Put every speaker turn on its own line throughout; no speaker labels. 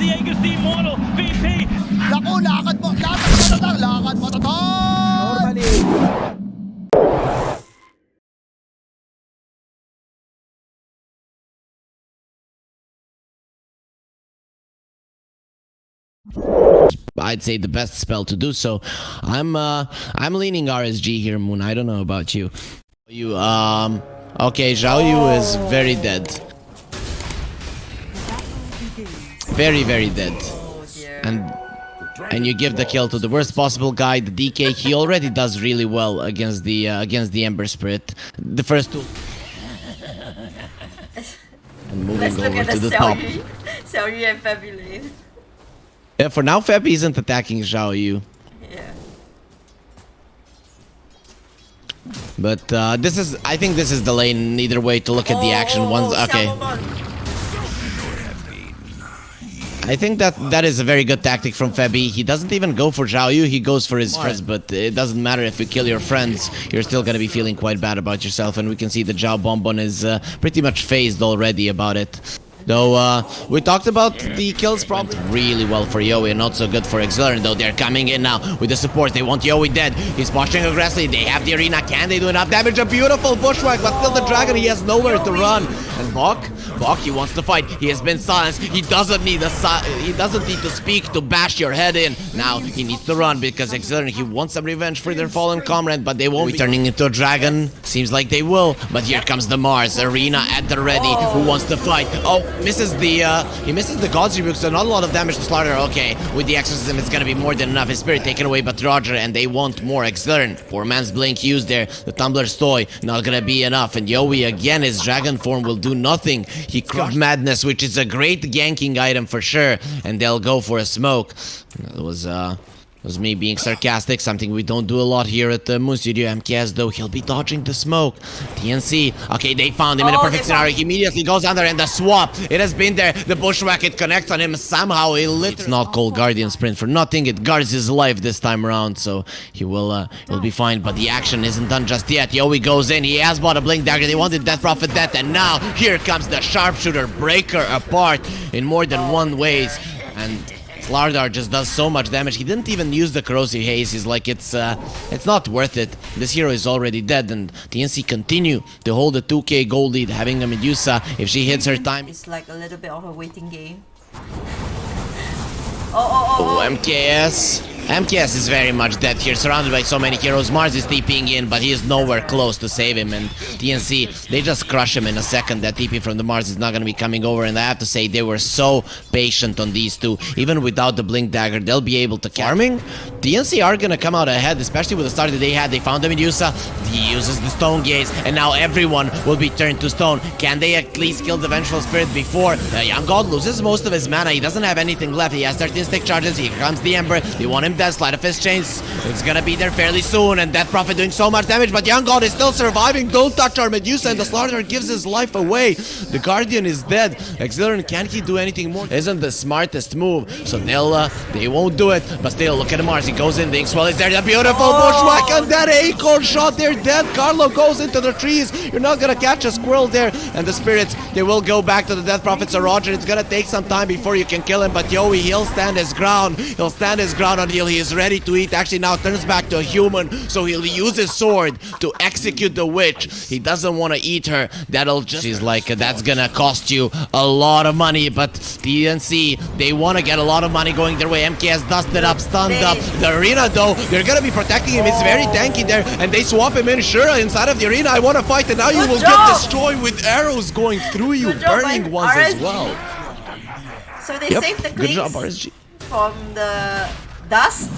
Diego's the immortal VP.
Naku, lakad mo tatang, lakad mo tatang!
Normally.
I'd say the best spell to do so. I'm leaning RSG here, Moon. I don't know about you. Okay, Zhao Yu is very dead. Very, very dead. And you give the kill to the worst possible guy, the DK. He already does really well against the Ember Spirit. The first two. And moving over to the top.
Xiaoyu and Fabi lane.
Yeah, for now, Fabi isn't attacking Zhao Yu.
Yeah.
But I think this is the lane either way to look at the action. One's okay. I think that is a very good tactic from Fabi. He doesn't even go for Zhao Yu, he goes for his friends, but it doesn't matter if you kill your friends, you're still gonna be feeling quite bad about yourself, and we can see that Zhao Bonbon is pretty much phased already about it. Though, we talked about the kills prompt really well for Yowie and not so good for Exilern, though they're coming in now with the support. They want Yowie dead. He's pushing aggressively. They have the arena. Can they do enough damage? A beautiful bushwhack, but still the dragon, he has nowhere to run. And Bok, he wants to fight. He has been silenced. He doesn't need to speak to bash your head in. Now he needs to run because Exilern, he wants some revenge for their fallen comrade, but they won't be turning into a dragon. Seems like they will, but here comes the Mars. Arena at the ready. Who wants to fight? Oh, misses the God's Rebuke, so not a lot of damage to Slaughter. Okay, with the Exorcism, it's gonna be more than enough. His spirit taken away, but Roger, and they want more. Exilern, poor man's Blink used there. The Tumbler's Toy, not gonna be enough. And Yowie, again, his Dragon form will do nothing. He crushed Madness, which is a great ganking item for sure. And they'll go for a smoke. It was me being sarcastic, something we don't do a lot here at the Moon Studio. MKS, though, he'll be dodging the smoke. TNC, okay, they found him in a perfect scenario. He immediately goes under, and the swap, it has been there. The bushwhack, it connects on him somehow. It's not called Guardian Sprint for nothing. It guards his life this time around, so he'll be fine. But the action isn't done just yet. Yowie goes in. He has bought a Blink Dagger. They wanted Death Prophet Death, and now here comes the Sharpshooter. Breaker apart in more than one ways. And Slardar just does so much damage. He didn't even use the Corrosive Haze. He's like, it's not worth it. This hero is already dead, and TNC continue to hold a 2k gold lead, having a Medusa. If she hits her time,
It's like a little bit of a waiting game.
MKS is very much dead here, surrounded by so many heroes. Mars is TPing in, but he is nowhere close to save him, and TNC, they just crush him in a second. That TP from the Mars is not going to be coming over, and I have to say, they were so patient on these two. Even without the Blink Dagger, they'll be able to farming. TNC are going to come out ahead, especially with the start that they had. They found the Medusa, he uses the Stone Gaze, and now everyone will be turned to stone. Can they at least kill the Vengeful Spirit before the Young God loses most of his mana? He doesn't have anything left. He has 13 stick charges. Here comes the Ember. They want him dead. Sleight of Fist Chains, it's gonna be there fairly soon, and Death Prophet doing so much damage, but Young God is still surviving. Don't touch our Medusa, and the Slaughter gives his life away. The Guardian is dead. Exilern, can't he do anything more? Isn't the smartest move, so they won't do it. But still, look at Mars. He goes in. The Inkswell is there. The beautiful bushwhack, and that acorn shot. They're dead. Carlo goes into the trees. You're not gonna catch a squirrel there. And the spirits, they will go back to the Death Prophet. So Roger, it's gonna take some time before you can kill him. But Yowie, he'll stand his ground. He'll stand his ground until he is ready to eat. Actually now turns back to a human, so he'll use his sword to execute the witch. He doesn't want to eat her. She's like, that's gonna cost you a lot of money. But TNC, they want to get a lot of money going their way. MKS dusted up, stunned up. The arena, though, they're gonna be protecting him. It's very tanky there, and they swap him in. Sure, inside of the arena, I want to fight, and now you will get destroyed with arrows going through you, burning ones as well.
So they saved the
Good job, RSG.
From the dust.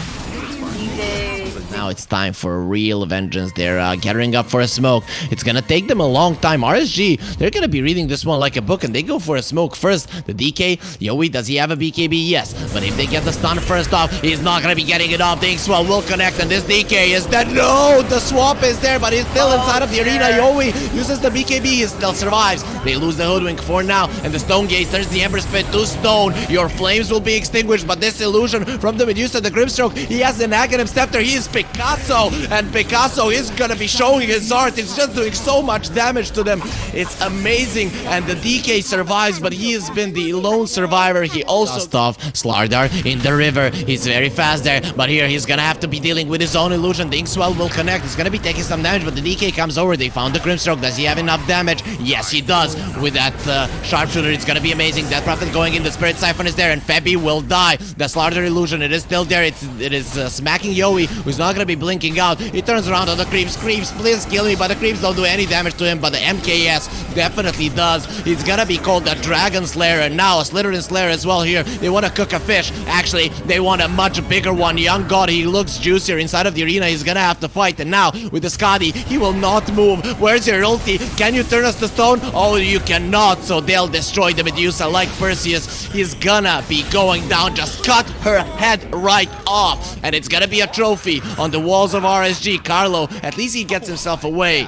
Now it's time for a real vengeance. They're gathering up for a smoke. It's gonna take them a long time. RSG, they're gonna be reading this one like a book, and they go for a smoke first. The DK, Yowie, does he have a BKB? Yes. But if they get the stun first off, he's not gonna be getting it off. The Inkswell will connect, and this DK is dead. No, the swap is there, but he's still inside of the arena. Yowie uses the BKB, he still survives. They lose the Hoodwink for now, and the Stone Gaze turns the Ember Spit to stone. Your flames will be extinguished, but this illusion from the Medusa, the Grimstroke, he has the Aghanim Scepter. He is Picasso, and Picasso is gonna be showing his art. It's just doing so much damage to them. It's amazing, and the DK survives, but he has been the lone survivor. He also off Slardar in the river. He's very fast there, but here he's gonna have to be dealing with his own illusion. The Inkswell will connect. He's gonna be taking some damage, but the DK comes over. They found the Grimstroke. Does he have enough damage? Yes, he does. With that sharpshooter, it's gonna be amazing. Death Prophet going in. The Spirit Siphon is there, and Febby will die. The Slardar illusion, it is still there. It is smacking Yowie, who's not gonna be blinking out. He turns around on the creeps. Creeps, please kill me, but the creeps don't do any damage to him, but the MKS definitely does. He's gonna be called the Dragon Slayer, and now a Slytherin Slayer as well here. They want to cook a fish. Actually, they want a much bigger one. Young God, he looks juicier inside of the arena. He's gonna have to fight, and now with the Skadi, he will not move. Where's your ulti? Can you turn us to stone? Oh, you cannot, so they'll destroy the Medusa like Perseus. He's gonna be going down. Just cut her head right off, and it's gonna be a trophy on the walls of RSG. Carlo, at least he gets himself away,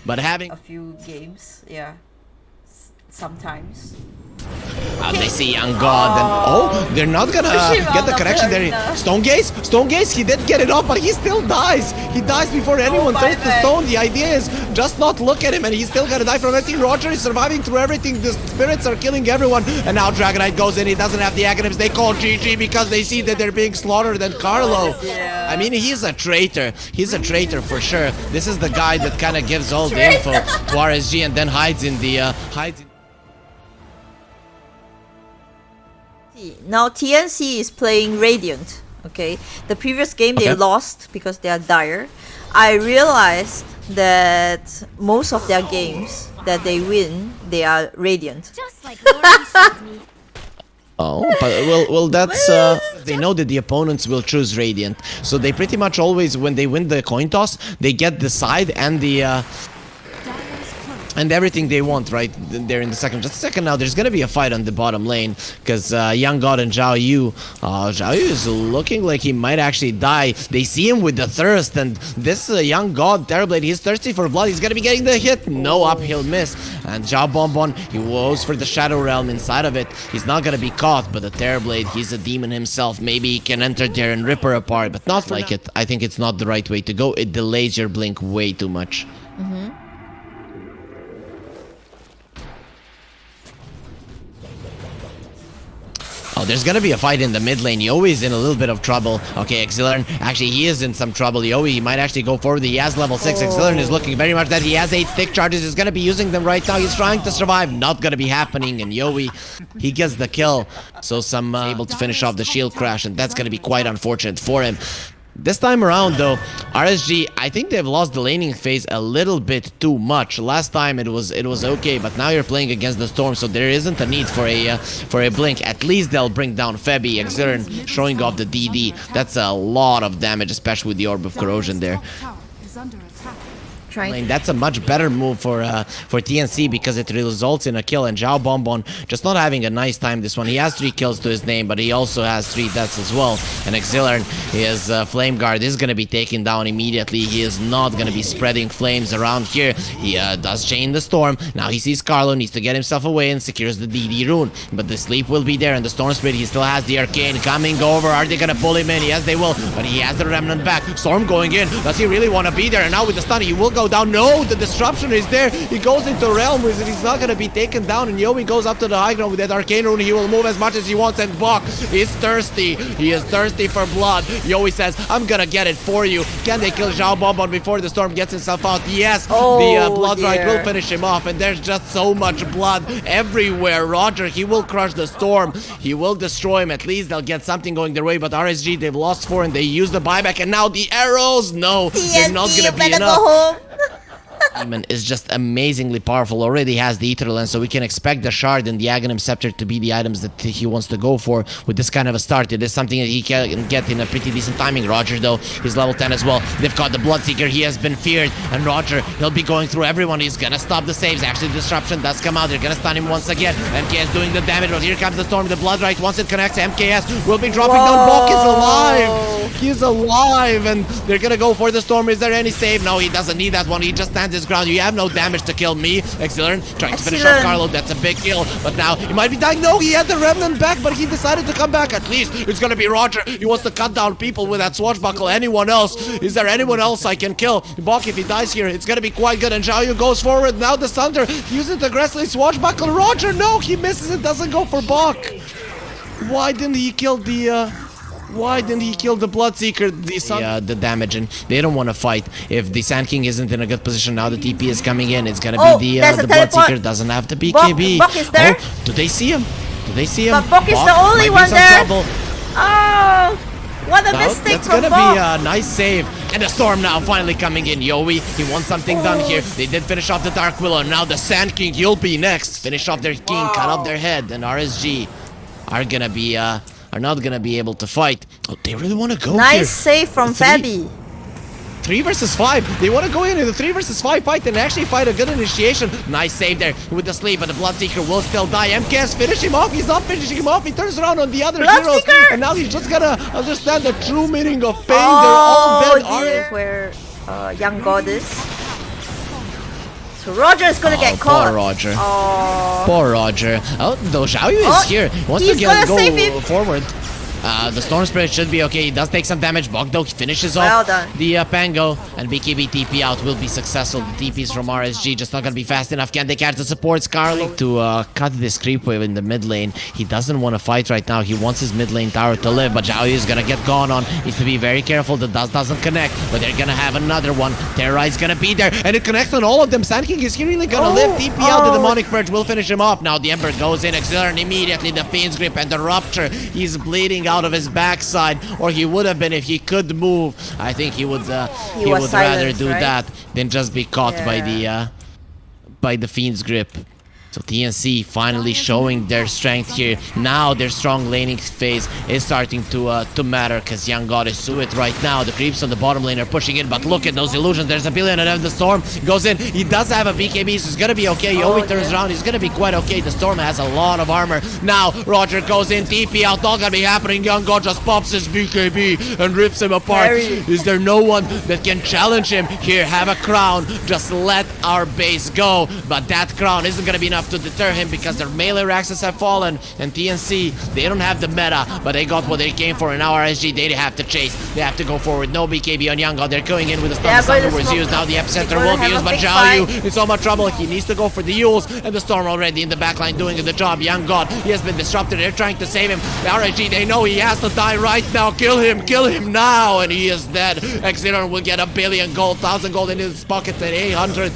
but having
A few games, yeah. Sometimes.
they see Young God, and oh, they're not gonna get the connection there. Stone Gaze, he did get it off, but he still dies. He dies before anyone turns to stone. The idea is just not look at him, and he's still gonna die from everything. Roger is surviving through everything. The spirits are killing everyone, and now Dragonite goes in. He doesn't have the Aghanims. They call GG because they see that they're being slaughtered. And Carlo,
Yeah.
I mean, he's a traitor. He's a traitor for sure. This is the guy that kind of gives all the info to RSG and then hides in the
Now TNC is playing Radiant. Okay, the previous game they lost because they are dire. I realized that most of their games that they win, they are Radiant.
Just like Lauren showed me.
Oh, but well, that's they know that the opponents will choose Radiant, so they pretty much always, when they win the coin toss, they get the side and the and everything they want right there in the second. Just a second now, there's gonna be a fight on the bottom lane because Young God and Zhao Yu is looking like he might actually die. They see him with the thirst, and this Young God Terrorblade, he's thirsty for blood. He's gonna be getting the hit. No uphill miss, and Zhao Bonbon, he goes for the Shadow Realm inside of it. He's not gonna be caught, but the Terrorblade, he's a demon himself. Maybe he can enter there and rip her apart, but not like it. I think it's not the right way to go. It delays your blink way too much. Oh, there's gonna be a fight in the mid lane. Yowi's in a little bit of trouble. Okay, Exilian, actually, he is in some trouble. Yowi, he might actually go forward. He has level 6. Exilian is looking very much that he has 8 stick charges. He's gonna be using them right now. He's trying to survive. Not gonna be happening. And Yowi, he gets the kill. So some able to finish off the shield crash, and that's gonna be quite unfortunate for him. This time around, though, RSG, I think they've lost the laning phase a little bit too much. Last time it was okay, but now you're playing against the Storm, so there isn't a need for a blink. At least they'll bring down Febby. Exilian showing off the DD. That's a lot of damage, especially with the Orb of Corrosion there. That's a much better move for TNC because it results in a kill, and Zhao Bonbon just not having a nice time this one. He has 3 kills to his name, but he also has 3 deaths as well. And Exilian, his Flame Guard is going to be taken down immediately. He is not going to be spreading flames around here. He does chain the Storm. Now he sees Carlo, needs to get himself away and secures the DD rune. But the sleep will be there, and the Storm Spirit, he still has the Arcane coming over. Are they going to pull him in? Yes, they will, but he has the Remnant back. Storm going in. Does he really want to be there? And now with the stun, he will go down. No, the disruption is there. He goes into Realm Wizard. He's not going to be taken down. And Yomi goes up to the high ground with that Arcane Rune. He will move as much as he wants. And Bok is thirsty. He is thirsty for blood. Yomi says, I'm going to get it for you. Can they kill Zhao Bonbon before the Storm gets himself out? Yes, the Blood Rite will finish him off. And there's just so much blood everywhere. Roger, he will crush the Storm. He will destroy him. At least they'll get something going their way. But RSG, they've lost 4 and they use the buyback. And now the arrows. No, they're not going to be enough. Demon is just amazingly powerful. Already has the Ether Lens, so we can expect the Shard and the Aghanim Scepter to be the items that he wants to go for with this kind of a start. It is something that he can get in a pretty decent timing. Roger, though, he's level 10 as well. They've got the Bloodseeker. He has been feared. And Roger, he'll be going through everyone. He's gonna stop the saves. Actually, Disruption does come out. They're gonna stun him once again. MKS doing the damage, but here comes the Storm. The Blood Rite, once it connects, MKS will be dropping down. Bok is alive. He's alive, and they're gonna go for the Storm. Is there any save? No, he doesn't need that one. He just stands his ground. You have no damage to kill me. Excellent. Trying to finish off
Excellent.
Carlo. That's a big kill. But now he might be dying. No, he had the remnant back, but he decided to come back. At least it's gonna be Roger. He wants to cut down people with that swashbuckle. Anyone else? Is there anyone else I can kill? Bok, if he dies here, it's gonna be quite good. And Xiaoyu goes forward. Now the Thunder uses the aggressively swashbuckle. Roger, no, he misses it. Doesn't go for Bok. Why didn't he kill the Bloodseeker? The damage, and they don't want to fight. If the Sand King isn't in a good position now, the TP is coming in. It's gonna be the Bloodseeker doesn't have the BKB.
Bok is there.
Oh, do they see him? Do they see him?
But Bok is the only
might be
one
some
there.
trouble.
Oh, what a
Well,
mistake
that's
from
gonna
Bok.
be a nice save. And the Storm now finally coming in. Yowie, he wants something done here. They did finish off the Dark Willow. Now the Sand King, you'll be next. Finish off their king, cut off their head. And RSG are gonna be are not gonna be able to fight. Oh, they really want to go here.
Nice save from Fabi.
3 versus 5. They want to go in the 3 versus 5 fight and actually fight a good initiation. Nice save there with the sleep, but the Bloodseeker will still die. MKS finish him off. He's not finishing him off. He turns around on the other heroes, and now he's just gonna understand the true meaning of pain. They're all dead.
Dear, where young god is. So Roger is gonna get caught.
Poor Roger.
Oh.
Poor Roger. Oh, though Xiaoyu is here. He wants to
he's gonna save
go
him.
forward. The Storm Spirit should be okay. He does take some damage. Bogdo finishes
Well
off
done.
the Pango, and BKB TP out will be successful. The TPs from RSG just not gonna be fast enough. Can they catch the support? Scarlet to cut this creep wave in the mid lane. He doesn't want to fight right now. He wants his mid lane tower to live, but Xiaoyu is gonna get gone on. Needs to be very careful. The dust doesn't connect, but they're gonna have another one. Terrorize gonna be there, and it connects on all of them. Sand King is he really gonna live? TP out. The Demonic Purge will finish him off. Now the Ember goes in, Exilern immediately. The Fiend's Grip and the Rupture. He's bleeding out of his backside, or he would have been if he could move. I think he would rather
silenced,
do
right?
that than just be caught by the Fiend's Grip. So TNC finally showing their strength here. Now their strong laning phase is starting to matter, because Young God is to it right now. The creeps on the bottom lane are pushing in, but look at those illusions. There's a billion, and then the Storm goes in. He does have a BKB, so he's gonna be okay. He always turns around. He's gonna be quite okay. The Storm has a lot of armor. Now Roger goes in. TP out. Not gonna be happening. Young God just pops his BKB and rips him apart. Is there no one that can challenge him? Here, have a crown. Just let our base go. But that crown isn't gonna be enough to deter him, because their melee Raxes have fallen, and TNC, they don't have the meta, but they got what they came for, and now RSG, they have to chase. They have to go forward. No BKB on Young God. They're going in with the stun. The Thunder was used. Now the Epicenter will be used, but Xiaoyu in so much trouble. He needs to go for the Yules, and the Storm already in the backline doing the job. Young God, he has been disrupted. They're trying to save him. The RSG, they know he has to die right now. Kill him now, and he is dead. Exeter will get 1 billion gold, 1,000 gold in his pockets, and 800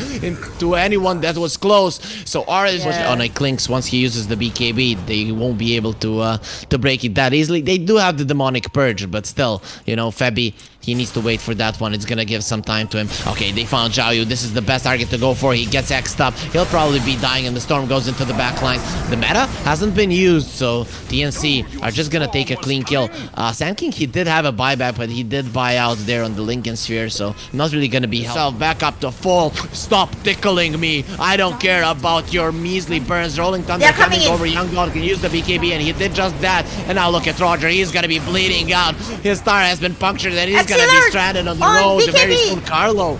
to anyone that was close. So RSG on a Clinks, once he uses the BKB, they won't be able to break it that easily. They do have the Demonic Purge, but still, you know, Fabi, he needs to wait for that one. It's gonna give some time to him. Okay, they found Xiaoyu. This is the best target to go for. He gets X'd up. He'll probably be dying, and the Storm goes into the back lines. The meta hasn't been used, so TNC are just gonna take a clean kill. Sand King, he did have a buyback, but he did buy out there on the Lincoln Sphere, so not really gonna be helpful. Back up to full. Stop tickling me. I don't care about your measly burns. Rolling Thunder coming over. Young God can use the BKB, and he did just that. And now look at Roger. He's gonna be bleeding out. His star has been punctured, and he's gonna be stranded on the road. Very soon, Carlo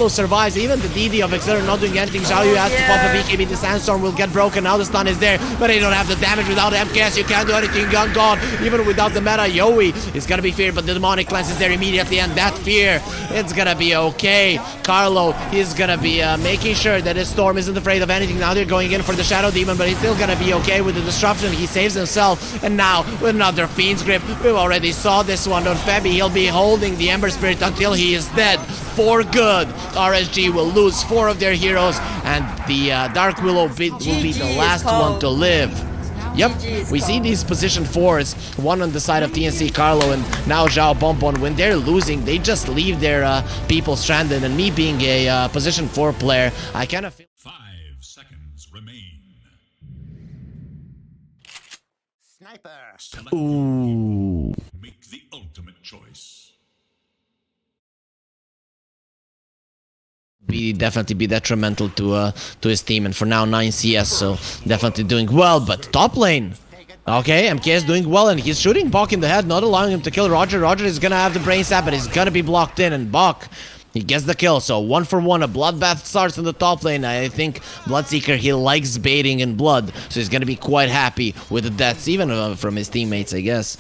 survives. Even the DD of Exeter not doing anything. Xiaoyu has to pop a BKB. The Sandstorm will get broken. Now the stun is there, but they don't have the damage without MKS. You can't do anything. Young God, even without the meta, Yowie is gonna be feared, but the Demonic Cleanse is there immediately, and that fear, it's gonna be okay. Carlo, he's gonna be making sure that his Storm isn't afraid of anything. Now they're going in for the Shadow Demon, but he's still gonna be okay with the disruption. He saves himself, and now with another Fiend's Grip. We already saw this one on Fabi. He'll be holding the Ember Spirit until he is dead for good. RSG will lose 4 of their heroes, and the Dark Willow will be the last one to live. Yep, we see these position 4s, one on the side of TNC Carlo, and now Zhao Bonbon. When they're losing, they just leave their people stranded, and me being a position 4 player, I kind of feel...
5 seconds remain.
Sniper.
Ooh.
Make the ultimate choice.
Definitely be detrimental to his team, and for now 9 CS, so definitely doing well. But top lane, okay, MKS doing well, and he's shooting Bok in the head, not allowing him to kill Roger. Roger is gonna have the brain sap, but he's gonna be blocked in, and Bok, He gets the kill, so 1 for 1. A bloodbath starts in the top lane. I think Bloodseeker, he likes baiting in blood, so he's gonna be quite happy with the deaths, even from his teammates, I guess.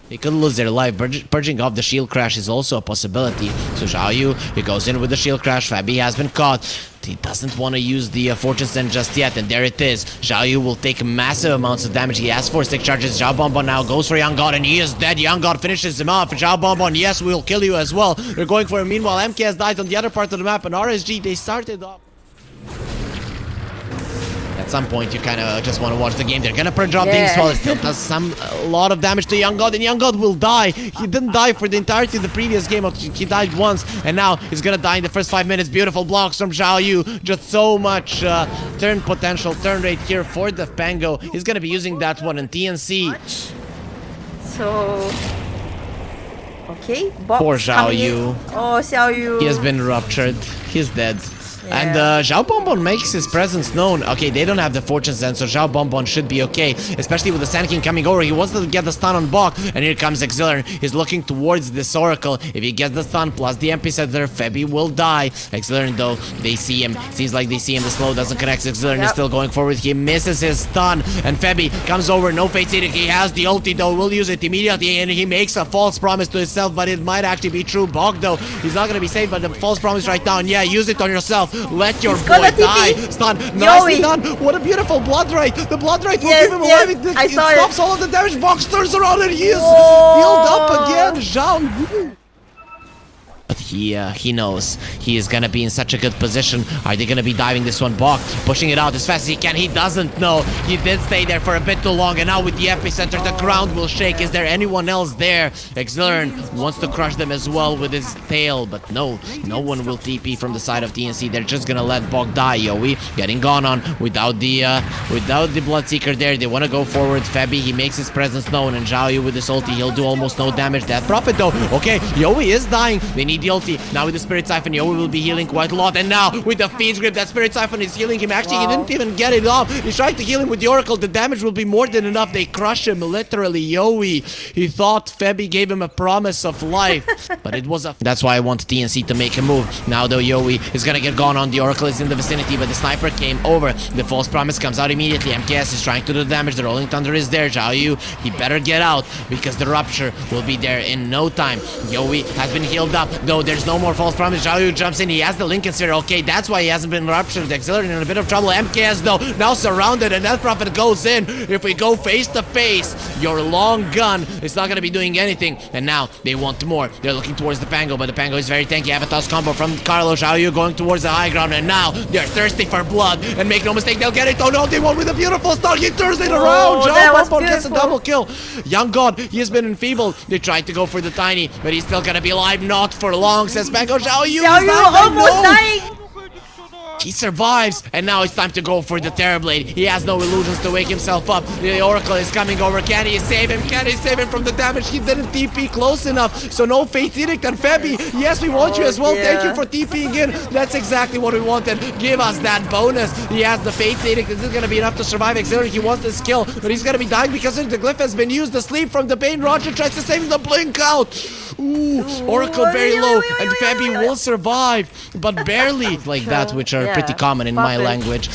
They could lose their life. Purging off the shield crash is also a possibility. So Xiaoyu, he goes in with the shield crash. Fabi has been caught. He doesn't want to use the Fortune Send just yet, and there it is. Xiaoyu will take massive amounts of damage. He has 4 stick charges. Xiao Bonbon now goes for Young God, and he is dead. Young God finishes him off. Xiao Bonbon, yes, we'll kill you as well. They're going for him. Meanwhile, MK has died on the other part of the map, and RSG, they started off. At some point, you kind of just want to watch the game. They're gonna purge off things while it still does a lot of damage to Young God, and Young God will die. He didn't die for the entirety of the previous game. He died once, and now he's gonna die in the first 5 minutes. Beautiful blocks from Xiaoyu. Just so much turn potential, turn rate here for the Pango. He's gonna be using that one in TNC.
So, okay, box
Poor
coming in.
Xiaoyu.
Oh, Xiaoyu.
He has been ruptured. He's dead. And Xiao Bonbon makes his presence known. Okay, they don't have the Fortune Send, so Xiao Bonbon should be okay. Especially with the Sand King coming over. He wants to get the stun on Bok. And here comes Exilern. He's looking towards this Oracle. If he gets the stun plus the MP Center, Febby will die. Exilern, though, they see him. Seems like they see him. The slow doesn't connect. Exilern is still going forward. He misses his stun. And Febby comes over. No Fate Seating. He has the ulti, though. Will use it immediately. And he makes a false promise to himself, but it might actually be true. Bok, though, he's not going to be saved by the false promise right now. And yeah, use it on yourself. Let your boy die. Stun. Nicely done. What a beautiful blood right. The blood right will keep him alive. It stops all of the damage. Box turns around and he is healed up again. Zhao. But he knows he is gonna be in such a good position. Are they gonna be diving this one? Bok pushing it out as fast as he can. He doesn't know. He did stay there for a bit too long, and now with the epicenter, the ground will shake. Is there anyone else there? Exilern wants to crush them as well with his tail, but no one will TP from the side of TNC. They're just gonna let Bok die. Yowie getting gone on without the Bloodseeker there. They want to go forward. Febby, he makes his presence known, and Xiaoyu with his ulti, he'll do almost no damage. Death Prophet though. Okay, Yowie is dying. They need the ulti. Now with the Spirit Siphon, Yowie will be healing quite a lot. And now with the Fiend's Grip, that Spirit Siphon is healing him. Actually, he didn't even get it off. He's trying to heal him with the Oracle. The damage will be more than enough. They crush him, literally. Yowie, he thought Febby gave him a promise of life, but it was a... That's why I want TNC to make a move. Now though, Yowie is gonna get gone on. The Oracle is in the vicinity, but the Sniper came over. The false promise comes out immediately. MKS is trying to do the damage. The Rolling Thunder is there. Xiaoyu, he better get out, because the Rupture will be there in no time. Yowie has been healed up, though there's no more false promise. Xiaoyu jumps in. He has the Lincoln Sphere. Okay, that's why he hasn't been ruptured. The Exilern in a bit of trouble. MKS, though, now surrounded, and Death Prophet goes in. If we go face to face, your long gun is not going to be doing anything. And now they want more. They're looking towards the Pango, but the Pango is very tanky. Avatar's combo from Carlo. Xiaoyu going towards the high ground, and now they're thirsty for blood. And make no mistake, they'll get it. Oh no, they won with a beautiful start. He turns it around. Xiao gets a double kill. Young God, he has been enfeebled. They tried to go for the Tiny, but he's still going to be alive. Not for long, says Pango. Xiaoyu
almost dying.
He survives, and now it's time to go for the Terrorblade. He has no illusions to wake himself up. The Oracle is coming over. Can he save him? Can he save him from the damage? He didn't TP close enough, so no Fate Edict. And Febby, yes, we want you as well. Thank you for TPing in. That's exactly what we wanted. Give us that bonus. He has the Fate Edict. This is going to be enough to survive Exilern. He wants this kill, but he's going to be dying because the glyph has been used. The sleep from the Bane. Roger tries to save the blink out. Ooh, Oracle very low, and Febby will survive, but barely like that, which are pretty common in my language.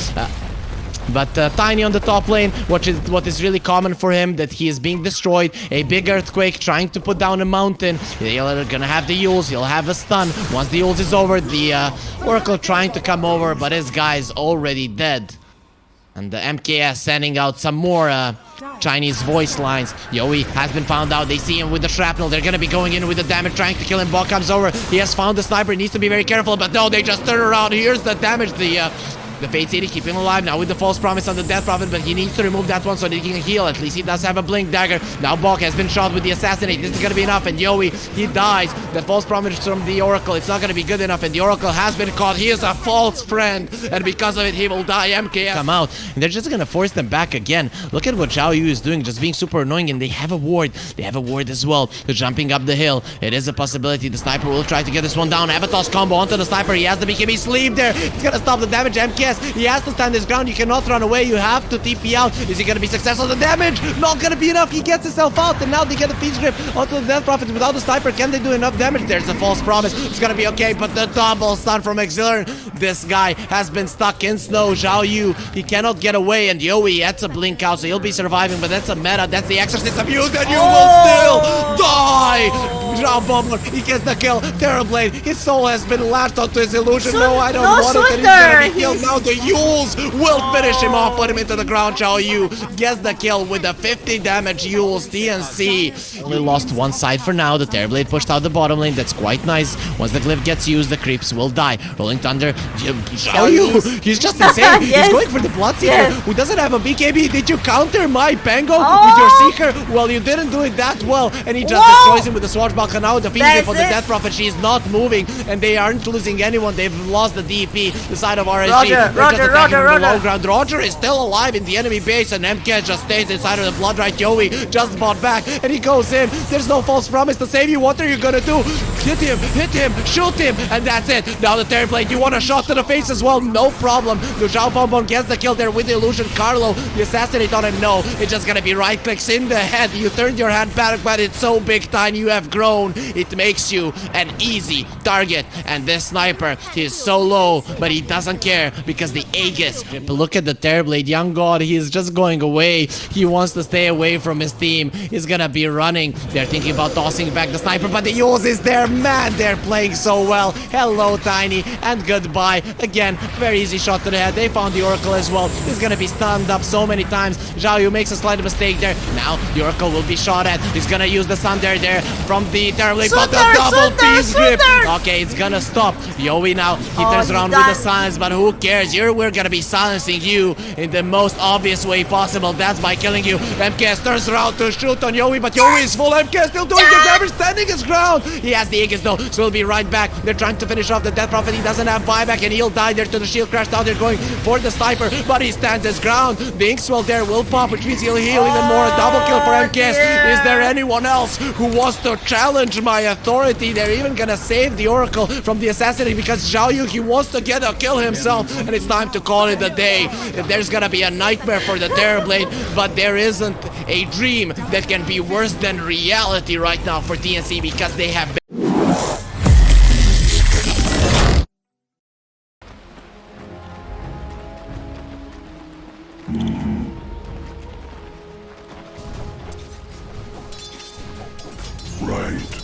But Tiny on the top lane, what is really common for him, that he is being destroyed. A big earthquake trying to put down a mountain. They're gonna have the Yules, he'll have a stun. Once the Yules is over, the Oracle trying to come over, but his guy's already dead. And the MKS sending out some more Chinese voice lines. Yowie has been found out. They see him with the shrapnel. They're gonna be going in with the damage, trying to kill him. Bok comes over. He has found the Sniper. He needs to be very careful, but no, they just turn around. Here's the damage. The Fate City keep him alive now with the false promise on the Death Prophet, but he needs to remove that one so that he can heal. At least he does have a blink dagger. Now Bok has been shot with the assassinate. This is gonna be enough, and Yowie, he dies. The false promise from the Oracle, it's not gonna be good enough, and the Oracle has been caught. He is a false friend, and because of it, he will die. MKS come out, and they're just gonna force them back again. Look at what Xiaoyu is doing, just being super annoying, and they have a ward. They have a ward as well. They're jumping up the hill. It is a possibility. The Sniper will try to get this one down. Avatar's combo onto the Sniper. He has the BKB sleep there. It's gonna stop the damage. MKS MKS, he has to stand his ground. You cannot run away. You have to TP out. Is he going to be successful? The damage not going to be enough. He gets himself out, and now they get a Feast Grip onto the Death Prophet without the sniper. Can they do enough damage? There's a false promise. It's going to be okay, but the double stun from Exilern. This guy has been stuck in snow. Zhao Yu, he cannot get away, and Yowie, that's a blink out, so he'll be surviving, but that's a meta. That's the exorcism used, and you will still die. Zhao Bomber, he gets the kill. Terrorblade, his soul has been latched onto his illusion. No, I don't want it. And he's gonna be killed. Now the Yules will finish him off, put him into the ground. Zhao Yu gets the kill with the 50 damage Yules. TNC only lost one side for now. The Terrorblade pushed out the bottom lane. That's quite nice. Once the glyph gets used, the creeps will die. Rolling Thunder, Zhao Yu, he's just insane.
Yes.
He's going for the Bloodseeker,
Yes.
who doesn't have a BKB. Did you counter my Pango with your Seeker? Well, you didn't do it that well, and he just destroys him with the Swashbuckler. Now the Feast Grip on the Death Prophet. She's not moving, and they aren't losing anyone. They've lost the DP, the side of RSG.
Roger.
Low ground. Roger is still alive in the enemy base, and MK just stays inside of the Bloodright. Yowie just bought back, and he goes in. There's no false promise to save you. What are you gonna do? Hit him, shoot him, and that's it. Now the Terrorblade, you want a shot to the face as well? No problem. The Zhao Bonbon gets the kill there with the illusion. Carlo, the assassinate on him. No, it's just gonna be right clicks in the head. You turned your hand back, but it's so big time. You have grown. It makes you an easy target. And this sniper, he is so low, but he doesn't care because the Aegis. But look at the Terrorblade. Young God, he is just going away. He wants to stay away from his team. He's gonna be running. They're thinking about tossing back the sniper, but the Yules is there. Man, they're playing so well. Hello, Tiny, and goodbye. Again, very easy shot to the head. They found the Oracle as well. He's gonna be stunned up so many times. Zhao Yu makes a slight mistake there. Now the Oracle will be shot at. He's gonna use the Sunder there from the Terrorblade, but the double Feast Grip. Okay, it's gonna stop. Yowie now, he turns around with the silence, but who cares? We're gonna be silencing you in the most obvious way possible. That's by killing you. MKS turns around to shoot on Yowie, but Yowie is full. MKS still doing the damage, standing his ground. He has the Aegis though, so he'll be right back. They're trying to finish off the Death Prophet. He doesn't have buyback, and he'll die there to the shield crash. Now they're going for the sniper, but he stands his ground. The Inkswell there will pop, which means he'll heal even more. A double kill for MKS. Is there anyone else who wants to challenge my authority? They're even gonna save the Oracle from the assassinate because Zhao Yu, he wants to get a kill himself, and it's time to call it a day. There's gonna be a nightmare for the Terrorblade, but there isn't a dream that can be worse than reality right now for TNC because they have been
Right.